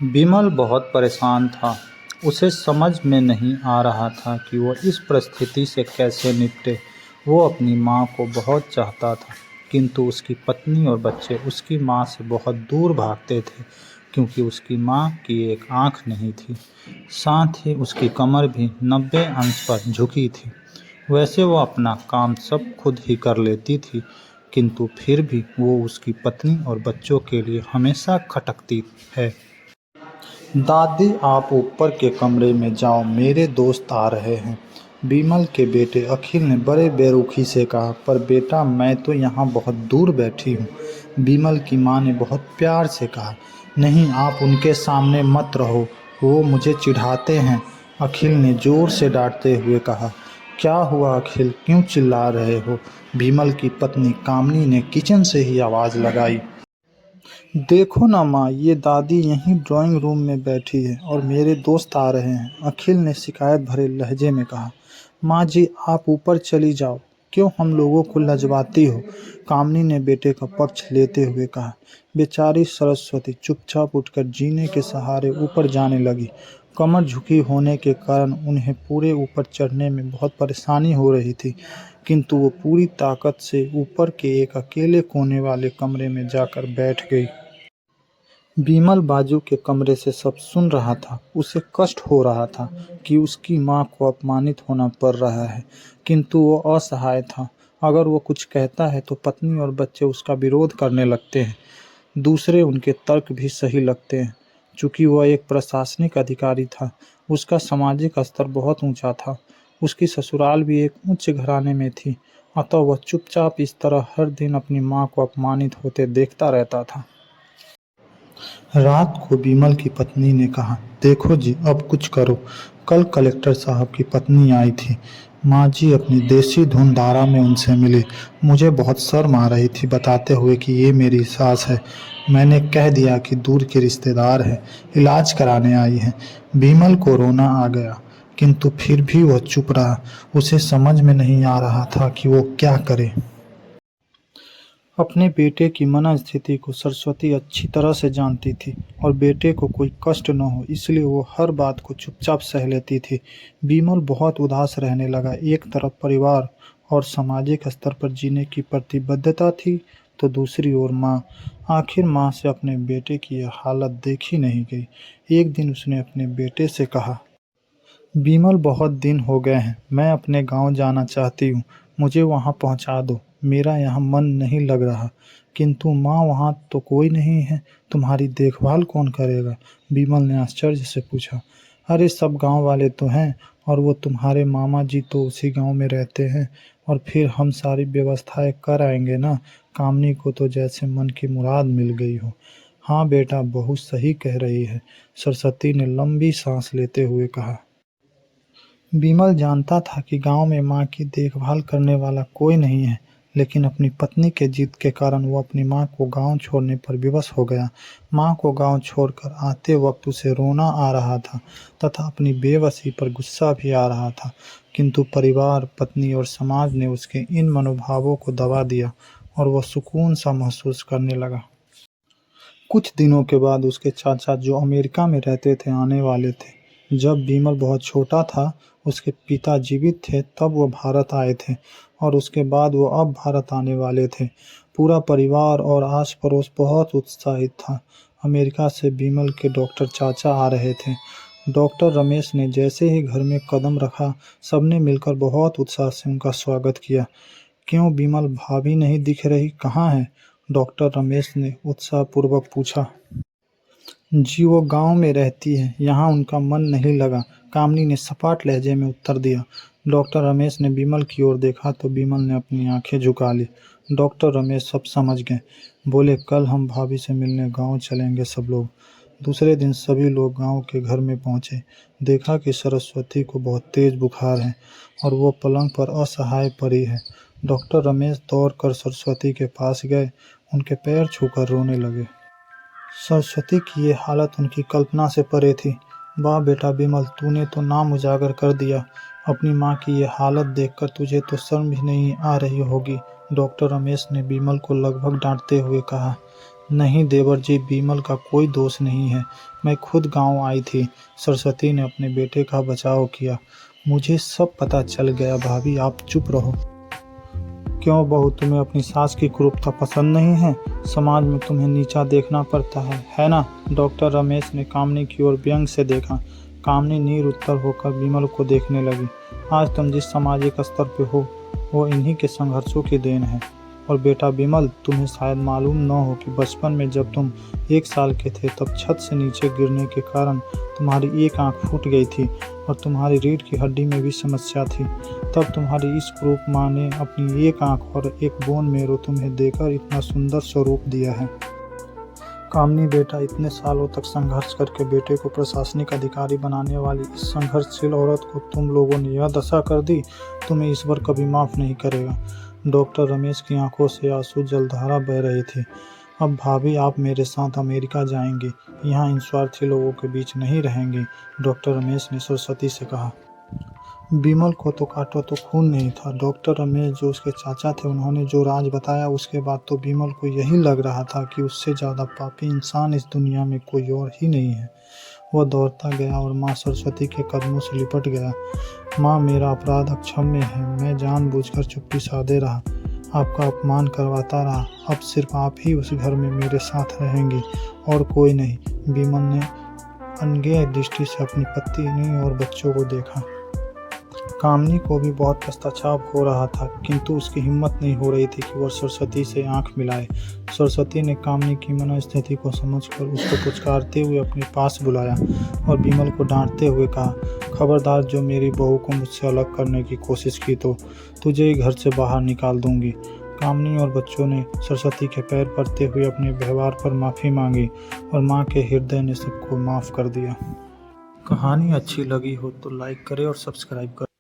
विमल बहुत परेशान था। उसे समझ में नहीं आ रहा था कि वो इस परिस्थिति से कैसे निपटे। वो अपनी माँ को बहुत चाहता था, किंतु उसकी पत्नी और बच्चे उसकी माँ से बहुत दूर भागते थे, क्योंकि उसकी माँ की एक आँख नहीं थी। साथ ही उसकी कमर भी 90 अंश पर झुकी थी। वैसे वो अपना काम सब खुद ही कर लेती थी, किंतु फिर भी वो उसकी पत्नी और बच्चों के लिए हमेशा खटकती है। दादी, आप ऊपर के कमरे में जाओ, मेरे दोस्त आ रहे हैं। विमल के बेटे अखिल ने बड़े बेरुखी से कहा। पर बेटा, मैं तो यहाँ बहुत दूर बैठी हूँ। विमल की माँ ने बहुत प्यार से कहा। नहीं, आप उनके सामने मत रहो, वो मुझे चिढ़ाते हैं। अखिल ने जोर से डांटते हुए कहा। क्या हुआ अखिल, क्यों चिल्ला रहे हो? विमल की पत्नी कामनी ने किचन से ही आवाज़ लगाई। देखो ना माँ, ये दादी यहीं ड्राइंग रूम में बैठी है और मेरे दोस्त आ रहे हैं, अखिल ने शिकायत भरे लहजे में कहा। माँ जी, आप ऊपर चली जाओ, क्यों हम लोगों को लजवाती हो? कामनी ने बेटे का पक्ष लेते हुए कहा। बेचारी सरस्वती चुपचाप उठकर जीने के सहारे ऊपर जाने लगी। कमर झुकी होने के कारण उन्हें पूरे ऊपर चढ़ने में बहुत परेशानी हो रही थी, किंतु वो पूरी ताकत से ऊपर के एक अकेले कोने वाले कमरे में जाकर बैठ गई। विमल बाजू के कमरे से सब सुन रहा था। उसे कष्ट हो रहा था कि उसकी माँ को अपमानित होना पड़ रहा है, किंतु वो असहाय था। अगर वो कुछ कहता है तो पत्नी और बच्चे उसका विरोध करने लगते हैं। दूसरे उनके तर्क भी सही लगते हैं। चूंकि वह एक प्रशासनिक अधिकारी था, उसका सामाजिक स्तर बहुत ऊंचा था। उसकी ससुराल भी एक उच्च घराने में थी, अतः वह चुपचाप इस तरह हर दिन अपनी माँ को अपमानित होते देखता रहता था। रात को विमल की पत्नी ने कहा, देखो जी, अब कुछ करो। कल कलेक्टर साहब की पत्नी आई थी। माँ जी अपनी देसी धुन धारा में उनसे मिली। मुझे बहुत शर्म आ रही थी बताते हुए कि ये मेरी सास है। मैंने कह दिया कि दूर के रिश्तेदार है, इलाज कराने आई है। विमल को रोना आ गया, किंतु फिर भी वह चुप रहा। उसे समझ में नहीं आ रहा था कि वो क्या करे। अपने बेटे की मनःस्थिति को सरस्वती अच्छी तरह से जानती थी और बेटे को कोई कष्ट न हो इसलिए वो हर बात को चुपचाप सह लेती थी। विमल बहुत उदास रहने लगा। एक तरफ परिवार और सामाजिक स्तर पर जीने की प्रतिबद्धता थी, तो दूसरी ओर माँ। आखिर माँ से अपने बेटे की यह हालत देखी नहीं गई। एक दिन उसने अपने बेटे से कहा, विमल, बहुत दिन हो गए हैं, मैं अपने गांव जाना चाहती हूँ, मुझे वहां पहुंचा दो। मेरा यहाँ मन नहीं लग रहा। किंतु माँ, वहाँ तो कोई नहीं है, तुम्हारी देखभाल कौन करेगा? विमल ने आश्चर्य से पूछा। अरे, सब गांव वाले तो हैं, और वो तुम्हारे मामा जी तो उसी गांव में रहते हैं, और फिर हम सारी व्यवस्थाएं कर आएंगे ना। कामनी को तो जैसे मन की मुराद मिल गई हो। हाँ बेटा, बहू सही कह रही है, सरस्वती ने लंबी सांस लेते हुए कहा। विमल जानता था कि गांव में मां की देखभाल करने वाला कोई नहीं है, लेकिन अपनी पत्नी के जिद के कारण वो अपनी मां को गांव छोड़ने पर विवश हो गया। मां को गांव छोड़कर आते वक्त उसे रोना आ रहा था तथा अपनी बेबसी पर गुस्सा भी आ रहा था, किंतु परिवार, पत्नी और समाज ने उसके इन मनोभावों को दबा दिया और वह सुकून सा महसूस करने लगा। कुछ दिनों के बाद उसके चाचा, जो अमेरिका में रहते थे, आने वाले थे। जब विमल बहुत छोटा था, उसके पिता जीवित थे, तब वो भारत आए थे, और उसके बाद वो अब भारत आने वाले थे। पूरा परिवार और आस पड़ोस बहुत उत्साहित था। अमेरिका से विमल के डॉक्टर चाचा आ रहे थे। डॉक्टर रमेश ने जैसे ही घर में कदम रखा, सबने मिलकर बहुत उत्साह से उनका स्वागत किया। क्यों विमल, भाभी नहीं दिख रही, कहाँ है? डॉक्टर रमेश ने उत्साहपूर्वक पूछा। जी, वो गांव में रहती है, यहाँ उनका मन नहीं लगा, कामनी ने सपाट लहजे में उत्तर दिया। डॉक्टर रमेश ने विमल की ओर देखा तो विमल ने अपनी आंखें झुका ली। डॉक्टर रमेश सब समझ गए। बोले, कल हम भाभी से मिलने गांव चलेंगे सब लोग। दूसरे दिन सभी लोग गांव के घर में पहुंचे। देखा कि सरस्वती को बहुत तेज बुखार है और वो पलंग पर असहाय पड़ी है। डॉक्टर रमेश दौड़कर सरस्वती के पास गए, उनके पैर छूकर रोने लगे। सरस्वती की ये हालत उनकी कल्पना से परे थी। वाह बेटा विमल, तूने तो नाम उजागर कर दिया। अपनी माँ की ये हालत देखकर तुझे तो शर्म भी नहीं आ रही होगी, डॉक्टर रमेश ने विमल को लगभग डांटते हुए कहा। नहीं देवर जी, बिमल का कोई दोष नहीं है। मैं खुद गांव आई थी। सरस्वती ने अपने बेटे का बचाव किया। मुझे सब पता चल गया। भाभी, आप चुप रहो। क्यों बहू, तुम्हें अपनी सास की क्रूरता पसंद नहीं है? समाज में तुम्हें नीचा देखना पड़ता है ना? डॉक्टर रमेश ने कामनी की ओर व्यंग से देखा। कामनी निरुत्तर होकर विमल को देखने लगी। आज तुम जिस सामाजिक स्तर पे हो, वो इन्हीं के संघर्षों की देन है। और बेटा विमल, तुम्हें शायद मालूम न हो कि बचपन में जब तुम 1 साल के थे, तब छत से नीचे गिरने के कारण तुम्हारी एक आंख फूट गई थी और तुम्हारी रीढ़ की हड्डी में भी समस्या थी। तब तुम्हारी इस क्रूप माँ ने अपनी एक आंख और एक बोन मेरो तुम्हें देकर इतना सुंदर स्वरूप दिया है। कामनी बेटा, इतने सालों तक संघर्ष करके बेटे को प्रशासनिक अधिकारी बनाने वाली इस संघर्षशील औरत को तुम लोगों ने यह दशा कर दी। तुम्हें ईश्वर कभी माफ नहीं करेगा। डॉक्टर रमेश की आंखों से आंसू जलधारा बह रही थी। अब भाभी, आप मेरे साथ अमेरिका जाएंगे। यहाँ इन स्वार्थी लोगों के बीच नहीं रहेंगे। डॉक्टर रमेश ने सरस्वती से कहा। विमल को तो काटो तो खून नहीं था। डॉक्टर रमेश जो उसके चाचा थे, उन्होंने जो राज बताया, उसके बाद तो विमल को यही लग रहा था कि उससे ज़्यादा पापी इंसान इस दुनिया में कोई और ही नहीं है। वह दौड़ता गया और माँ सरस्वती के कदमों से लिपट गया। माँ, मेरा अपराध अक्षम्य है। मैं जानबूझकर चुप्पी साधे रहा, आपका अपमान करवाता रहा। अब सिर्फ आप ही उस घर में मेरे साथ रहेंगी और कोई नहीं। विमल ने अनगे दृष्टि से अपनी पत्नी और बच्चों को देखा। कामनी को भी बहुत पश्चाताप हो रहा था, किंतु उसकी हिम्मत नहीं हो रही थी कि वह सरस्वती से आंख मिलाए। सरस्वती ने कामनी की मनोस्थिति को समझकर उसको पुचकारते हुए अपने पास बुलाया और विमल को डांटते हुए कहा, खबरदार, जो मेरी बहू को मुझसे अलग करने की कोशिश की तो तुझे ही घर से बाहर निकाल दूंगी। कामनी और बच्चों ने सरस्वती के पैर पड़ते हुए अपने व्यवहार पर माफ़ी मांगी और माँ के हृदय ने सबको माफ़ कर दिया। कहानी अच्छी लगी हो तो लाइक करें और सब्सक्राइब करें।